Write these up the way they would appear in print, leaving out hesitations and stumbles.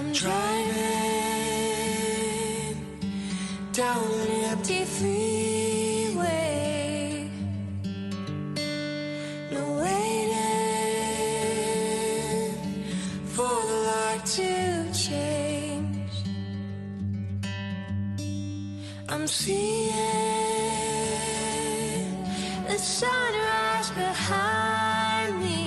I'm driving down an empty freeway. No waiting for the light to change. I'm seeing the sunrise behind me.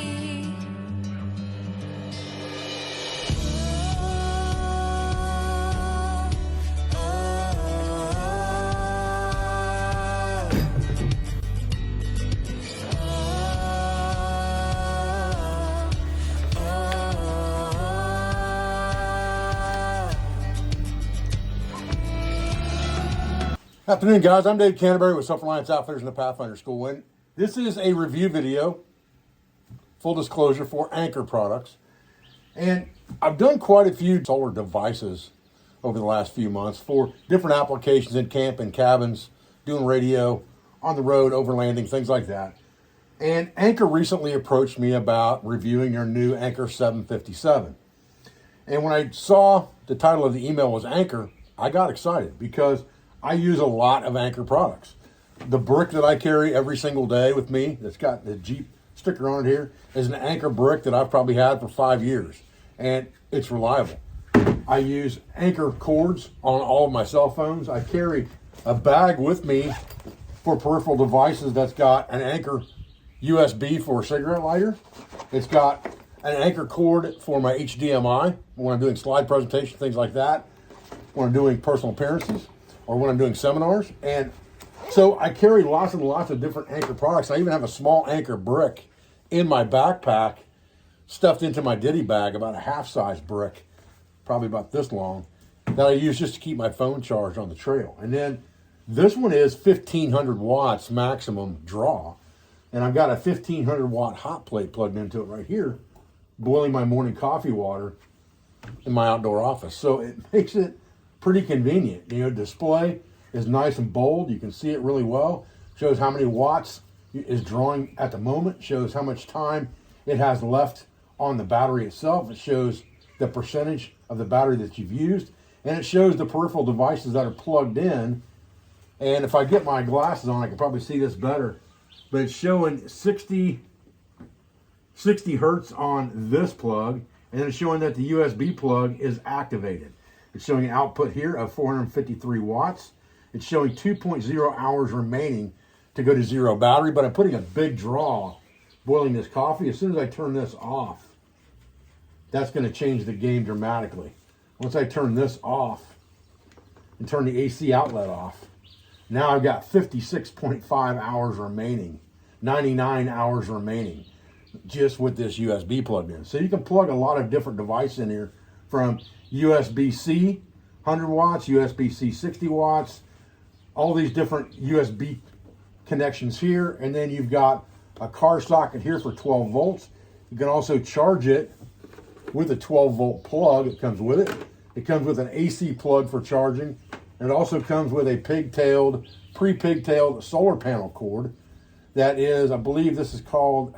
Afternoon, guys. I'm Dave Canterbury with Self-Reliance Outfitters in the Pathfinder School. And this is a review video, full disclosure, for Anker products. And I've done quite a few solar devices over the last few months for different applications in camp and cabins, doing radio, on the road, overlanding, things like that. And Anker recently approached me about reviewing their new Anker 757. And when I saw the title of the email was Anker, I got excited because I use a lot of Anker products. The brick that I carry every single day with me, that's got the Jeep sticker on it here, is an Anker brick that I've probably had for 5 years, and it's reliable. I use Anker cords on all of my cell phones. I carry a bag with me for peripheral devices that's got an Anker USB for a cigarette lighter. It's got an Anker cord for my HDMI when I'm doing slide presentations, things like that, when I'm doing personal appearances, or when I'm doing seminars. And so I carry lots and lots of different Anker products. I even have a small Anker brick in my backpack, stuffed into my ditty bag, about a half-size brick, probably about this long, that I use just to keep my phone charged on the trail. And then this one is 1,500 watts maximum draw. And I've got a 1,500 watt hot plate plugged into it right here, boiling my morning coffee water in my outdoor office. So it makes it pretty convenient. You know, display is nice and bold. You can see it really well. Shows how many watts is drawing at the moment. Shows how much time it has left on the battery itself. It shows the percentage of the battery that you've used. And it shows the peripheral devices that are plugged in. And if I get my glasses on, I can probably see this better. But it's showing 60 hertz on this plug. And then it's showing that the USB plug is activated. It's showing an output here of 453 watts. It's showing 2.0 hours remaining to go to zero battery, but I'm putting a big draw boiling this coffee. As soon as I turn this off, that's going to change the game dramatically. Once I turn this off and turn the AC outlet off, now I've got 56.5 hours remaining, 99 hours remaining, just with this USB plugged in. So you can plug a lot of different devices in here, from USB-C 100 watts, USB-C 60 watts, all these different USB connections here. And then you've got a car socket here for 12 volts. You can also charge it with a 12 volt plug. It comes with it. It comes with an AC plug for charging. And it also comes with a pigtailed, pre-pigtailed solar panel cord. That is, I believe this is called,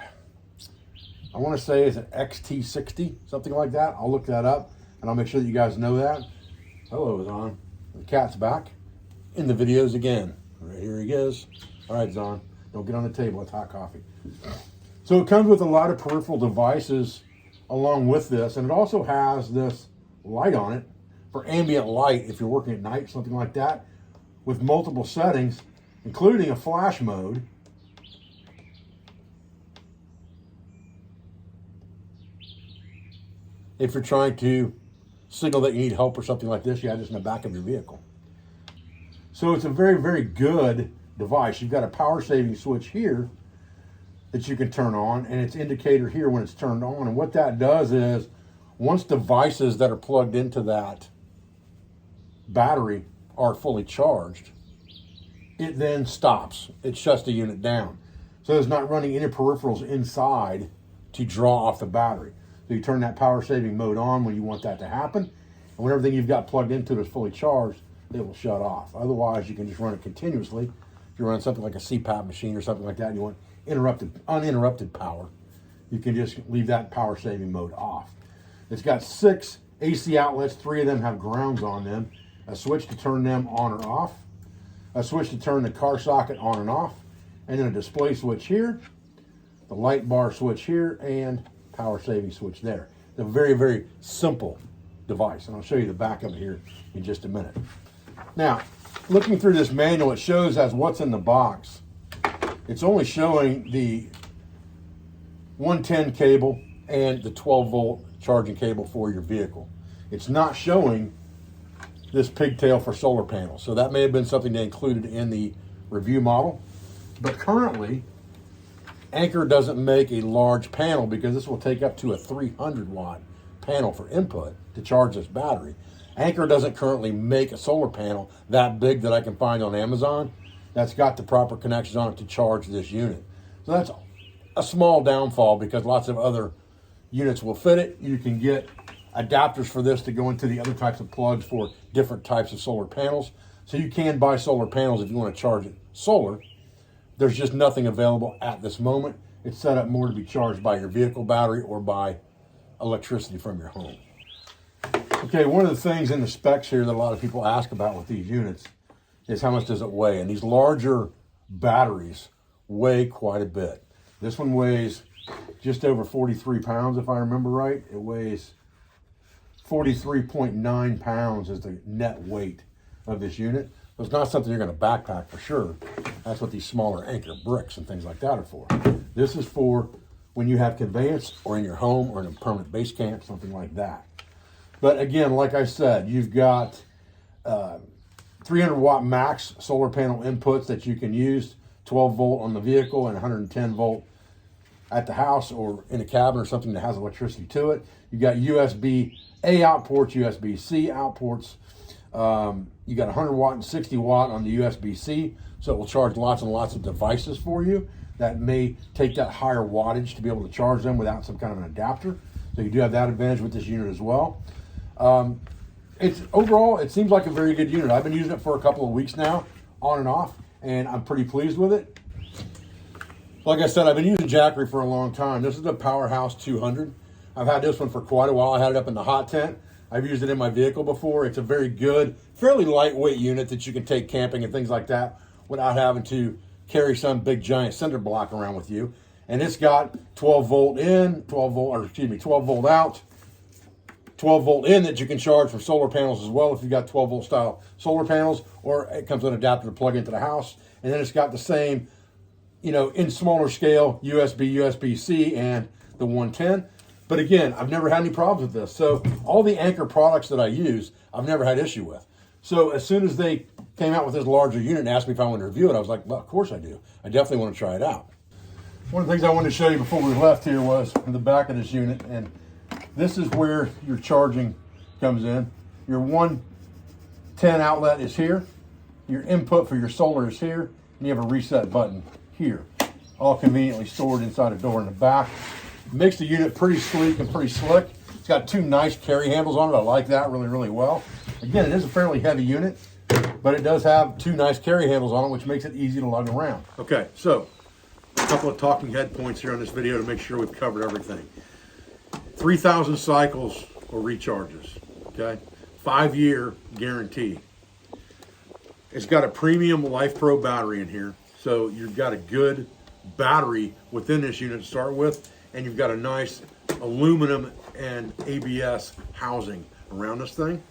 I want to say it's an XT60, something like that. I'll look that up. And I'll make sure that you guys know that. Hello, Zon. The cat's back in the videos again. Right here he is. All right, Zon. Don't get on the table. It's hot coffee. So it comes with a lot of peripheral devices along with this. And it also has this light on it for ambient light if you're working at night, something like that, with multiple settings, including a flash mode. If you're trying to signal that you need help or something like this, you have this in the back of your vehicle. So it's a very, very good device. You've got a power saving switch here that you can turn on, and its indicator here when it's turned on. And what that does is, once devices that are plugged into that battery are fully charged, it then stops. It shuts the unit down. So it's not running any peripherals inside to draw off the battery. So you turn that power saving mode on when you want that to happen. And when everything you've got plugged into it is fully charged, it will shut off. Otherwise, you can just run it continuously. If you're running something like a CPAP machine or something like that, and you want uninterrupted power, you can just leave that power saving mode off. It's got 6 AC outlets, 3 of them have grounds on them, a switch to turn them on or off, a switch to turn the car socket on and off, and then a display switch here, the light bar switch here, and power saving switch there. It's a very, very simple device, and I'll show you the back of it here in just a minute. Now, looking through this manual, it shows as what's in the box. It's only showing the 110 cable and the 12 volt charging cable for your vehicle. It's not showing this pigtail for solar panels. So that may have been something they included in the review model. But currently, Anker doesn't make a large panel because this will take up to a 300 watt panel for input to charge this battery. Anker doesn't currently make a solar panel that big that I can find on Amazon that's got the proper connections on it to charge this unit. So that's a small downfall because lots of other units will fit it. You can get adapters for this to go into the other types of plugs for different types of solar panels. So you can buy solar panels if you want to charge it solar. There's just nothing available at this moment. It's set up more to be charged by your vehicle battery or by electricity from your home. Okay, one of the things in the specs here that a lot of people ask about with these units is how much does it weigh? And these larger batteries weigh quite a bit. This one weighs just over 43 pounds, if I remember right. It weighs 43.9 pounds is the net weight of this unit. So it's not something you're going to backpack for sure. That's what these smaller Anker bricks and things like that are for. This is for when you have conveyance or in your home or in a permanent base camp, something like that. But again, like I said, you've got 300 watt max solar panel inputs that you can use, 12 volt on the vehicle and 110 volt at the house or in a cabin or something that has electricity to it. You've got USB-A out ports, USB-C out ports. You got 100 watt and 60 watt on the USB-C, so it will charge lots and lots of devices for you that may take that higher wattage to be able to charge them without some kind of an adapter. So you do have that advantage with this unit as well. It's overall, it seems like a very good unit. I've been using it for a couple of weeks now, on and off, and I'm pretty pleased with it. Like I said, I've been using Jackery for a long time. This is the Powerhouse 200. I've had this one for quite a while. I had it up in the hot tent. I've used it in my vehicle before. It's a very good, fairly lightweight unit that you can take camping and things like that without having to carry some big giant cinder block around with you. And it's got 12 volt in, 12 volt out, 12 volt in that you can charge from solar panels as well if you've got 12 volt style solar panels, or it comes with an adapter to plug into the house. And then it's got the same, in smaller scale, USB-C and the 110. But again, I've never had any problems with this. So all the Anker products that I use, I've never had issue with. So as soon as they came out with this larger unit and asked me if I wanted to review it, I was like, well, of course I do. I definitely want to try it out. One of the things I wanted to show you before we left here was in the back of this unit, and this is where your charging comes in. Your 110 outlet is here. Your input for your solar is here. And you have a reset button here. All conveniently stored inside a door in the back. Makes the unit pretty sleek and pretty slick. It's got 2 nice carry handles on it. I like that really, really well. Again, it is a fairly heavy unit, but it does have 2 nice carry handles on it, which makes it easy to lug around. Okay, so a couple of talking head points here on this video to make sure we've covered everything. 3,000 cycles or recharges, okay? 5-year guarantee. It's got a premium Life Pro battery in here, so you've got a good battery within this unit to start with, and you've got a nice aluminum and ABS housing around this thing.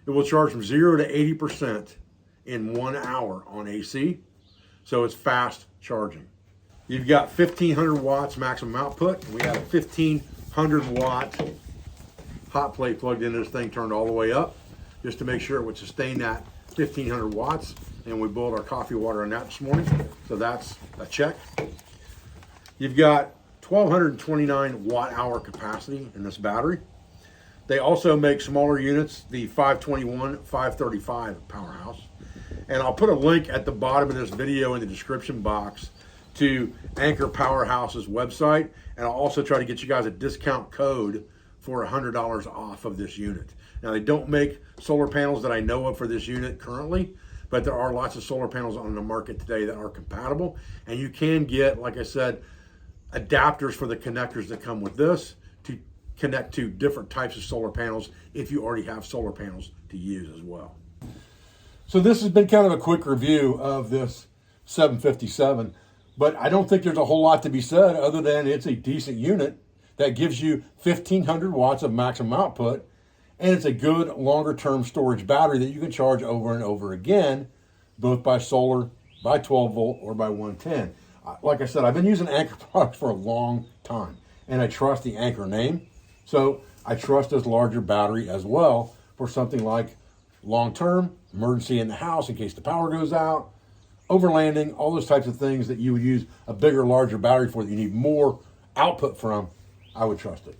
It will charge from 0 to 80% in 1 hour on AC, so it's fast charging. You've got 1,500 watts maximum output. We have a 1,500 watt hot plate plugged into this thing, turned all the way up, just to make sure it would sustain that 1,500 watts. And we boiled our coffee water on that this morning, so that's a check. You've got 1,229 watt hour capacity in this battery. They also make smaller units, the 521, 535 Powerhouse. And I'll put a link at the bottom of this video in the description box to Anker Powerhouse's website. And I'll also try to get you guys a discount code for $100 off of this unit. Now, they don't make solar panels that I know of for this unit currently, but there are lots of solar panels on the market today that are compatible. And you can get, like I said, adapters for the connectors that come with this to connect to different types of solar panels if you already have solar panels to use as well. So this has been kind of a quick review of this 757, but I don't think there's a whole lot to be said other than it's a decent unit that gives you 1,500 watts of maximum output, and it's a good longer term storage battery that you can charge over and over again, both by solar, by 12 volt, or by 110. Like I said, I've been using Anker products for a long time, and I trust the Anker name, so I trust this larger battery as well for something like long-term, emergency in the house in case the power goes out, overlanding, all those types of things that you would use a bigger, larger battery for that you need more output from. I would trust it.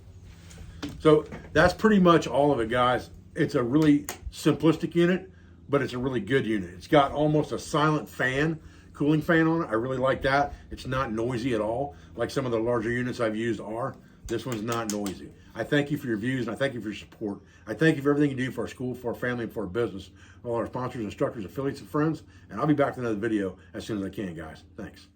So that's pretty much all of it, guys. It's a really simplistic unit, but it's a really good unit. It's got almost a silent fan, cooling fan on it. I really like that. It's not noisy at all, like some of the larger units I've used are. This one's not noisy. I thank you for your views, and I thank you for your support. I thank you for everything you do for our school, for our family, and for our business, all our sponsors, instructors, affiliates, and friends. And I'll be back with another video as soon as I can, guys. Thanks.